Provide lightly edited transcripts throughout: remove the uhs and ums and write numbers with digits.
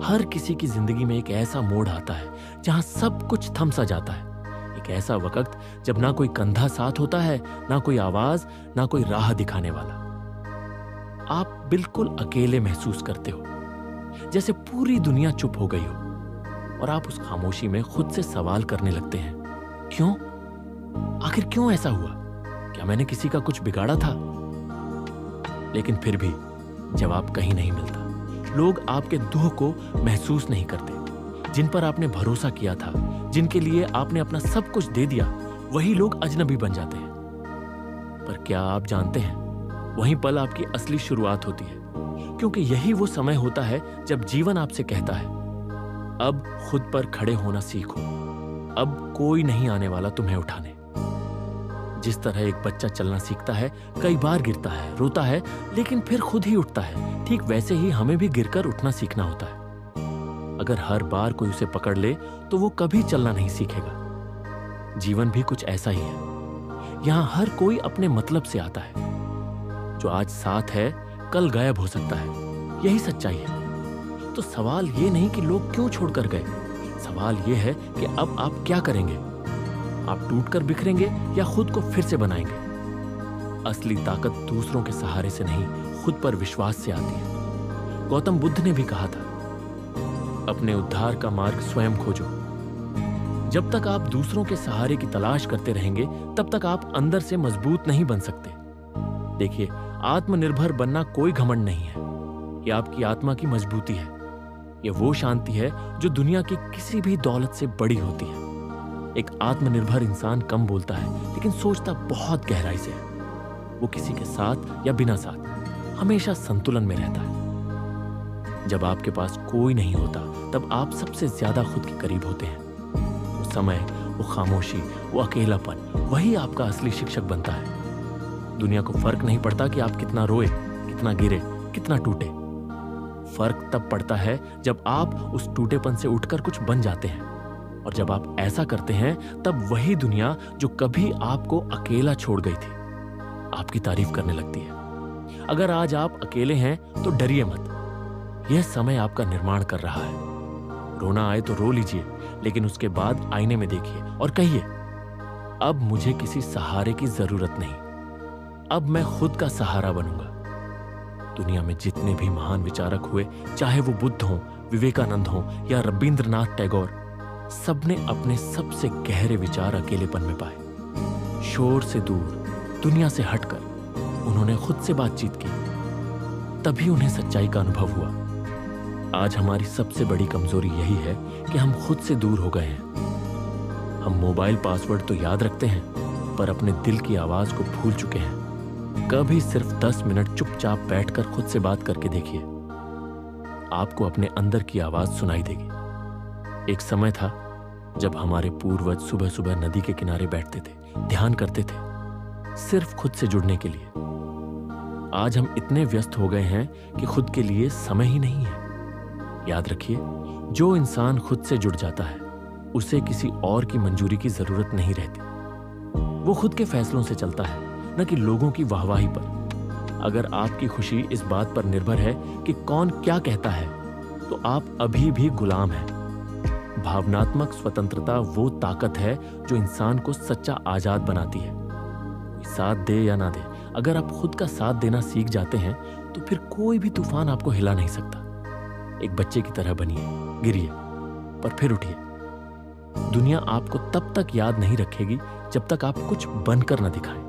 हर किसी की जिंदगी में एक ऐसा मोड़ आता है जहां सब कुछ थम सा जाता है। एक ऐसा वक्त जब ना कोई कंधा साथ होता है, ना कोई आवाज, ना कोई राह दिखाने वाला। आप बिल्कुल अकेले महसूस करते हो, जैसे पूरी दुनिया चुप हो गई हो। और आप उस खामोशी में खुद से सवाल करने लगते हैं, क्यों? आखिर क्यों ऐसा हुआ? क्या मैंने किसी का कुछ बिगाड़ा था? लेकिन फिर भी जवाब कहीं नहीं मिलता। लोग आपके दुख को महसूस नहीं करते। जिन पर आपने भरोसा किया था, जिनके लिए आपने अपना सब कुछ दे दिया, वही लोग अजनबी बन जाते हैं। पर क्या आप जानते हैं, वही पल आपकी असली शुरुआत होती है। क्योंकि यही वो समय होता है जब जीवन आपसे कहता है, अब खुद पर खड़े होना सीखो। अब कोई नहीं आने वाला तुम्हें उठाने। जिस तरह एक बच्चा चलना सीखता है, कई बार गिरता है, रोता है, लेकिन फिर खुद ही उठता है, ठीक वैसे ही हमें भी गिरकर उठना सीखना होता है। अगर हर बार कोई उसे पकड़ ले तो वो कभी चलना नहीं सीखेगा। जीवन भी कुछ ऐसा ही है। यहां हर कोई अपने मतलब से आता है। जो आज साथ है, कल गायब हो सकता है। यही सच्चाई है। तो सवाल ये नहीं कि लोग क्यों छोड़कर गए, सवाल ये है कि अब आप क्या करेंगे। आप टूटकर बिखरेंगे या खुद को फिर से बनाएंगे। असली ताकत दूसरों के सहारे से नहीं, खुद पर विश्वास से आती है। गौतम बुद्ध ने भी कहा था, अपने उद्धार का मार्ग स्वयं खोजो। जब तक आप दूसरों के सहारे की तलाश करते रहेंगे, तब तक आप अंदर से मजबूत नहीं बन सकते। देखिए, आत्मनिर्भर बनना कोई घमंड नहीं है। यह आपकी आत्मा की मजबूती है। यह वो शांति है जो दुनिया की किसी भी दौलत से बड़ी होती है। एक आत्मनिर्भर इंसान कम बोलता है, लेकिन सोचता बहुत गहराई से है। वो किसी के साथ या बिना साथ हमेशा संतुलन में रहता है। जब आपके पास कोई नहीं होता, तब आप सबसे ज्यादा खुद के करीब होते हैं। वो समय, वो खामोशी, वो अकेलापन, वही आपका असली शिक्षक बनता है। दुनिया को फर्क नहीं पड़ता कि आप कितना रोए, कितना गिरे, कितना टूटे। फर्क तब पड़ता है जब आप उस टूटेपन से उठकर कुछ बन जाते हैं। और जब आप ऐसा करते हैं, तब वही दुनिया जो कभी आपको अकेला छोड़ गई थी, आपकी तारीफ करने लगती है। अगर आज आप अकेले हैं तो डरिए मत। यह समय आपका निर्माण कर रहा है। रोना आए तो रो लीजिए, लेकिन उसके बाद आईने में देखिए और कहिए, अब मुझे किसी सहारे की जरूरत नहीं। अब मैं खुद का सहारा बनूंगा। दुनिया में जितने भी महान विचारक हुए, चाहे वो बुद्ध हों, विवेकानंद हों या रविंद्रनाथ टैगोर, सबने अपने सबसे गहरे विचार अकेलेपन में पाए। शोर से दूर, दुनिया से हटकर उन्होंने खुद से बातचीत की। तभी उन्हें सच्चाई का अनुभव हुआ। आज हमारी सबसे बड़ी कमजोरी यही है कि हम खुद से दूर हो गए हैं। हम मोबाइल पासवर्ड तो याद रखते हैं, पर अपने दिल की आवाज को भूल चुके हैं। कभी सिर्फ 10 मिनट चुपचाप बैठकर खुद से बात करके देखिए। आपको अपने अंदर की आवाज सुनाई देगी। एक समय था जब हमारे पूर्वज सुबह सुबह नदी के किनारे बैठते थे, ध्यान करते थे, सिर्फ खुद से जुड़ने के लिए। आज हम इतने व्यस्त हो गए हैं कि खुद के लिए समय ही नहीं है। याद रखिए, जो इंसान खुद से जुड़ जाता है, उसे किसी और की मंजूरी की जरूरत नहीं रहती। वो खुद के फैसलों से चलता है, न कि लोगों की वाहवाही पर। अगर आपकी खुशी इस बात पर निर्भर है कि कौन क्या कहता है, तो आप अभी भी गुलाम हैं। भावनात्मक स्वतंत्रता वो ताकत है जो इंसान को सच्चा आजाद बनाती है। कोई साथ दे या ना दे, अगर आप खुद का साथ देना सीख जाते हैं, तो फिर कोई भी तूफान आपको हिला नहीं सकता। एक बच्चे की तरह बनिए, गिरिए, पर फिर उठिए। दुनिया आपको तब तक याद नहीं रखेगी जब तक आप कुछ बनकर न दिखाएं।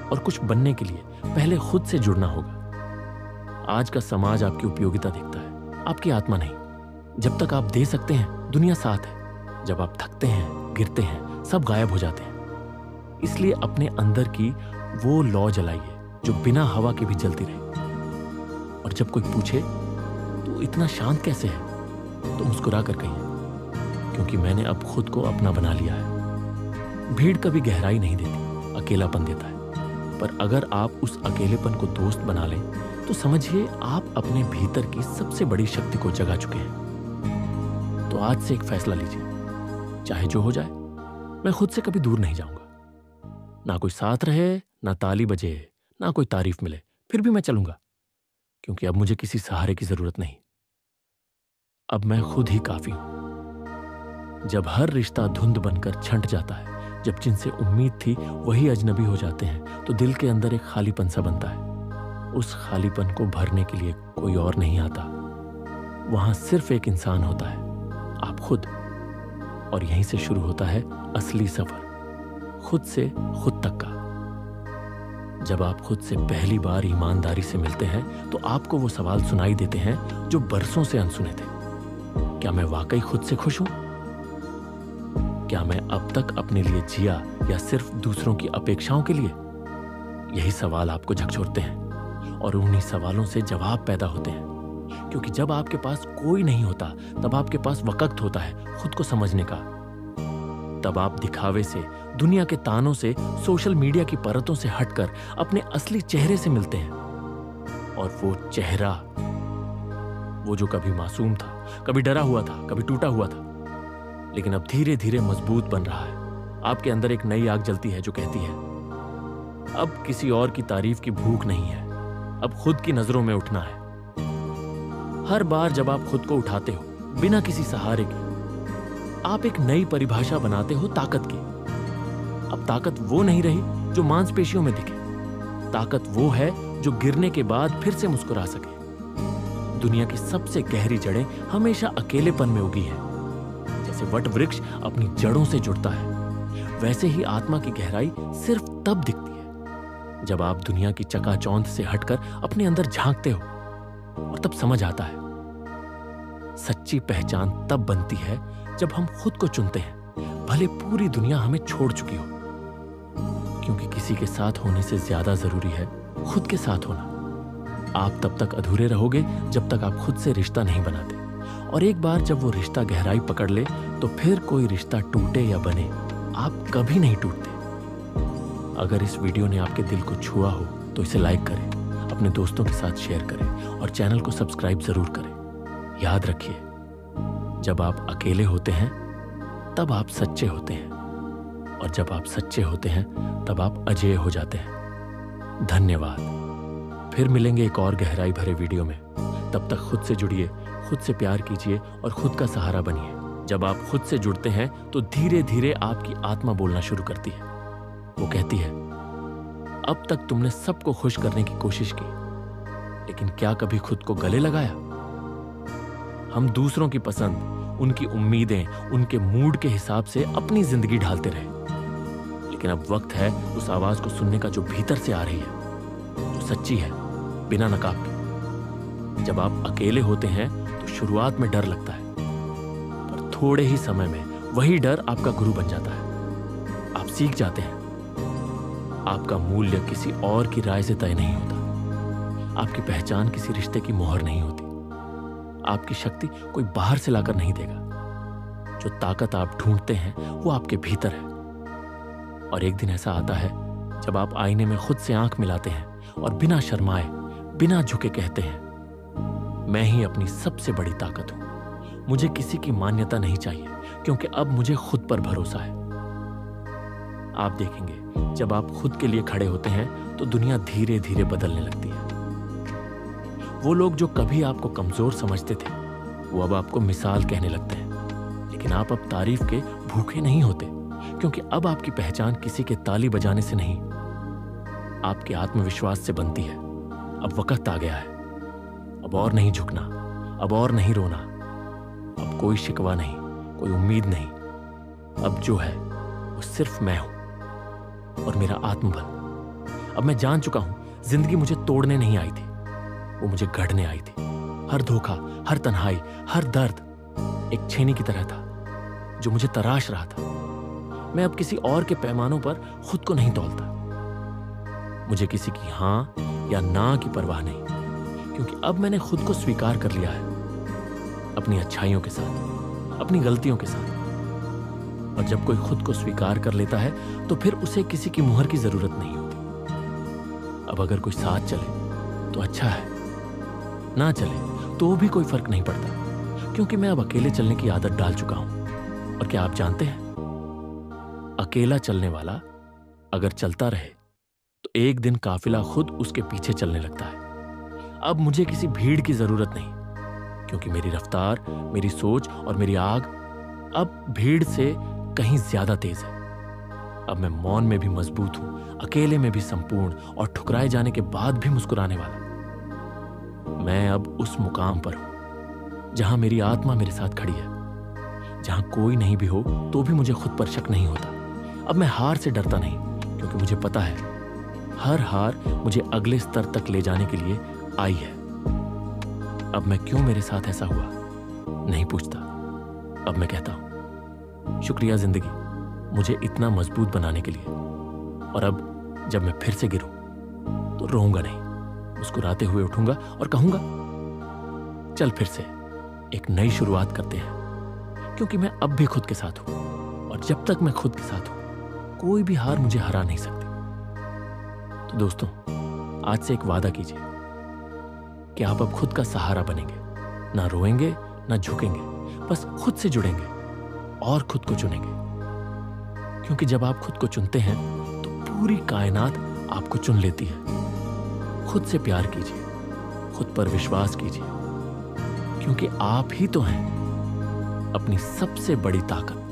और कुछ बनने के लिए पहले खुद से जुड़ना होगा। आज का समाज आपकी उपयोगिता देखता है, आपकी आत्मा नहीं। जब तक आप दे सकते हैं, दुनिया साथ है। जब आप थकते हैं, गिरते हैं, सब गायब हो जाते हैं। इसलिए अपने अंदर की वो लौ जलाइए जो बिना हवा के भी जलती रहे। और जब कोई पूछे तो इतना शांत कैसे है, तो मुस्कुरा कर कहिए, क्योंकि मैंने अब खुद को अपना बना लिया है। भीड़ कभी गहराई नहीं देती, अकेलापन देता है। पर अगर आप उस अकेलेपन को दोस्त बना लें, तो समझिए आप अपने भीतर की सबसे बड़ी शक्ति को जगा चुके हैं। तो आज से एक फैसला लीजिए, चाहे जो हो जाए, मैं खुद से कभी दूर नहीं जाऊंगा। ना कोई साथ रहे, ना ताली बजे, ना कोई तारीफ मिले, फिर भी मैं चलूंगा, क्योंकि अब मुझे किसी सहारे की जरूरत नहीं। अब मैं खुद ही काफी हूं। जब हर रिश्ता धुंध बनकर छंट जाता है, जब जिनसे उम्मीद थी वही अजनबी हो जाते हैं, तो दिल के अंदर एक खालीपन सा बनता है। उस खालीपन को भरने के लिए कोई और नहीं आता। वहां सिर्फ एक इंसान होता है, आप खुद। और यहीं से शुरू होता है असली सफर, खुद से खुद तक का। जब आप खुद से पहली बार ईमानदारी से मिलते हैं तो आपको वो सवाल सुनाई देते हैं जो बरसों से अनसुने थे। क्या मैं वाकई खुद से खुश हूं? क्या मैं अब तक अपने लिए जिया या सिर्फ दूसरों की अपेक्षाओं के लिए? यही सवाल आपको झकझोरते हैं और उन्हीं सवालों से जवाब पैदा होते हैं। क्योंकि जब आपके पास कोई नहीं होता तब आपके पास वक्त होता है खुद को समझने का। तब आप दिखावे से, दुनिया के तानों से, सोशल मीडिया की परतों से हटकर अपने असली चेहरे से मिलते हैं। और वो चेहरा, वो जो कभी मासूम था, कभी डरा हुआ था, कभी टूटा हुआ था, लेकिन अब धीरे धीरे मजबूत बन रहा है। आपके अंदर एक नई आग जलती है जो कहती है, अब किसी और की तारीफ की भूख नहीं है, अब खुद की नजरों में उठना है। हर बार जब आप खुद को उठाते हो बिना किसी सहारे के, आप एक नई परिभाषा बनाते हो ताकत की। अब ताकत वो नहीं रही जो मांसपेशियों में दिखे, ताकत वो है जो गिरने के बाद फिर से मुस्कुरा सके। दुनिया की सबसे गहरी जड़ें हमेशा अकेलेपन में उगी है। जैसे वट वृक्ष अपनी जड़ों से जुड़ता है, वैसे ही आत्मा की गहराई सिर्फ तब दिखती है जब आप दुनिया की चकाचौंध से हटकर अपने अंदर झांकते हो। और तब समझ आता है, सच्ची पहचान तब बनती है जब हम खुद को चुनते हैं, भले पूरी दुनिया हमें छोड़ चुकी हो। क्योंकि किसी के साथ होने से ज्यादा जरूरी है खुद के साथ होना। आप तब तक अधूरे रहोगे जब तक आप खुद से रिश्ता नहीं बनाते। और एक बार जब वो रिश्ता गहराई पकड़ ले तो फिर कोई रिश्ता टूटे या बने, आप कभी नहीं टूटते। अगर इस वीडियो ने आपके दिल को छुआ हो तो इसे लाइक करें, अपने दोस्तों के साथ शेयर करें और चैनल को सब्सक्राइब जरूर करें। याद रखिए, जब आप अकेले होते हैं तब आप सच्चे होते हैं, और जब आप सच्चे होते हैं तब आप अजेय हो जाते हैं। धन्यवाद। फिर मिलेंगे एक और गहराई भरे वीडियो में। तब तक खुद से जुड़िए, खुद से प्यार कीजिए और खुद का सहारा बनिए। जब आप खुद से जुड़ते हैं तो धीरे धीरे आपकी आत्मा बोलना शुरू करती है। वो कहती है, अब तक तुमने सबको खुश करने की कोशिश की, लेकिन क्या कभी खुद को गले लगाया? हम दूसरों की पसंद, उनकी उम्मीदें, उनके मूड के हिसाब से अपनी जिंदगी ढालते रहे। लेकिन अब वक्त है उस आवाज को सुनने का जो भीतर से आ रही है, जो सच्ची है, बिना नकाब के। जब आप अकेले होते हैं तो शुरुआत में डर लगता है, पर थोड़े ही समय में वही डर आपका गुरु बन जाता है। आप सीख जाते हैं, आपका मूल्य किसी और की राय से तय नहीं होता। आपकी पहचान किसी रिश्ते की मोहर नहीं होती। आपकी शक्ति कोई बाहर से लाकर नहीं देगा। जो ताकत आप ढूंढते हैं वो आपके भीतर है। और एक दिन ऐसा आता है जब आप आईने में खुद से आंख मिलाते हैं और बिना शर्माए, बिना झुके कहते हैं, मैं ही अपनी सबसे बड़ी ताकत हूं। मुझे किसी की मान्यता नहीं चाहिए, क्योंकि अब मुझे खुद पर भरोसा है। आप देखेंगे, जब आप खुद के लिए खड़े होते हैं तो दुनिया धीरे धीरे बदलने लगती है। वो लोग जो कभी आपको कमजोर समझते थे, वो अब आपको मिसाल कहने लगते हैं। लेकिन आप अब तारीफ के भूखे नहीं होते, क्योंकि अब आपकी पहचान किसी के ताली बजाने से नहीं, आपके आत्मविश्वास से बनती है। अब वक्त आ गया है, अब और नहीं झुकना, अब और नहीं रोना, अब कोई शिकवा नहीं, कोई उम्मीद नहीं। अब जो है वो सिर्फ मैं हूं और मेरा आत्मबल। अब मैं जान चुका हूं, जिंदगी मुझे तोड़ने नहीं आई थी, वो मुझे गढ़ने आई थी। हर धोखा, हर तन्हाई, हर दर्द एक छेनी की तरह था जो मुझे तराश रहा था। मैं अब किसी और के पैमानों पर खुद को नहीं तौलता। मुझे किसी की हां या ना की परवाह नहीं, क्योंकि अब मैंने खुद को स्वीकार कर लिया है, अपनी अच्छाइयों के साथ, अपनी गलतियों के साथ। और जब कोई खुद को स्वीकार कर लेता है तो फिर उसे किसी की मुहर की जरूरत नहीं होती। अब अगर कोई साथ चले तो अच्छा है, ना चले तो भी कोई फर्क नहीं पड़ता, क्योंकि मैं अब अकेले चलने की आदत डाल चुका हूं। और क्या आप जानते हैं, अकेला चलने वाला अगर चलता रहे तो एक दिन काफिला खुद उसके पीछे चलने लगता है। अब मुझे किसी भीड़ की जरूरत नहीं, क्योंकि मेरी रफ्तार, मेरी सोच और मेरी आग अब भीड़ से कहीं ज्यादा तेज है। अब मैं मौन में भी मजबूत हूं, अकेले में भी संपूर्ण और ठुकराए जाने के बाद भी मुस्कुराने वाला। मैं अब उस मुकाम पर हूं जहां मेरी आत्मा मेरे साथ खड़ी है, जहां कोई नहीं भी हो तो भी मुझे खुद पर शक नहीं होता। अब मैं हार से डरता नहीं, क्योंकि मुझे पता है हर हार मुझे अगले स्तर तक ले जाने के लिए आई है। अब मैं क्यों मेरे साथ ऐसा हुआ नहीं पूछता। अब मैं कहता हूं शुक्रिया जिंदगी, मुझे इतना मजबूत बनाने के लिए। और अब जब मैं फिर से गिरूं तो रोऊंगा नहीं, मुस्कुराते हुए उठूंगा और कहूंगा चल फिर से एक नई शुरुआत करते हैं, क्योंकि मैं अब भी खुद के साथ हूं और जब तक मैं खुद के साथ हूं कोई भी हार मुझे हरा नहीं सकती। तो दोस्तों, आज से एक वादा कीजिए कि आप अब खुद का सहारा बनेंगे, ना रोएंगे ना झुकेंगे, बस खुद से जुड़ेंगे और खुद को चुनेंगे। क्योंकि जब आप खुद को चुनते हैं तो पूरी कायनात आपको चुन लेती है। खुद से प्यार कीजिए, खुद पर विश्वास कीजिए, क्योंकि आप ही तो हैं अपनी सबसे बड़ी ताकत।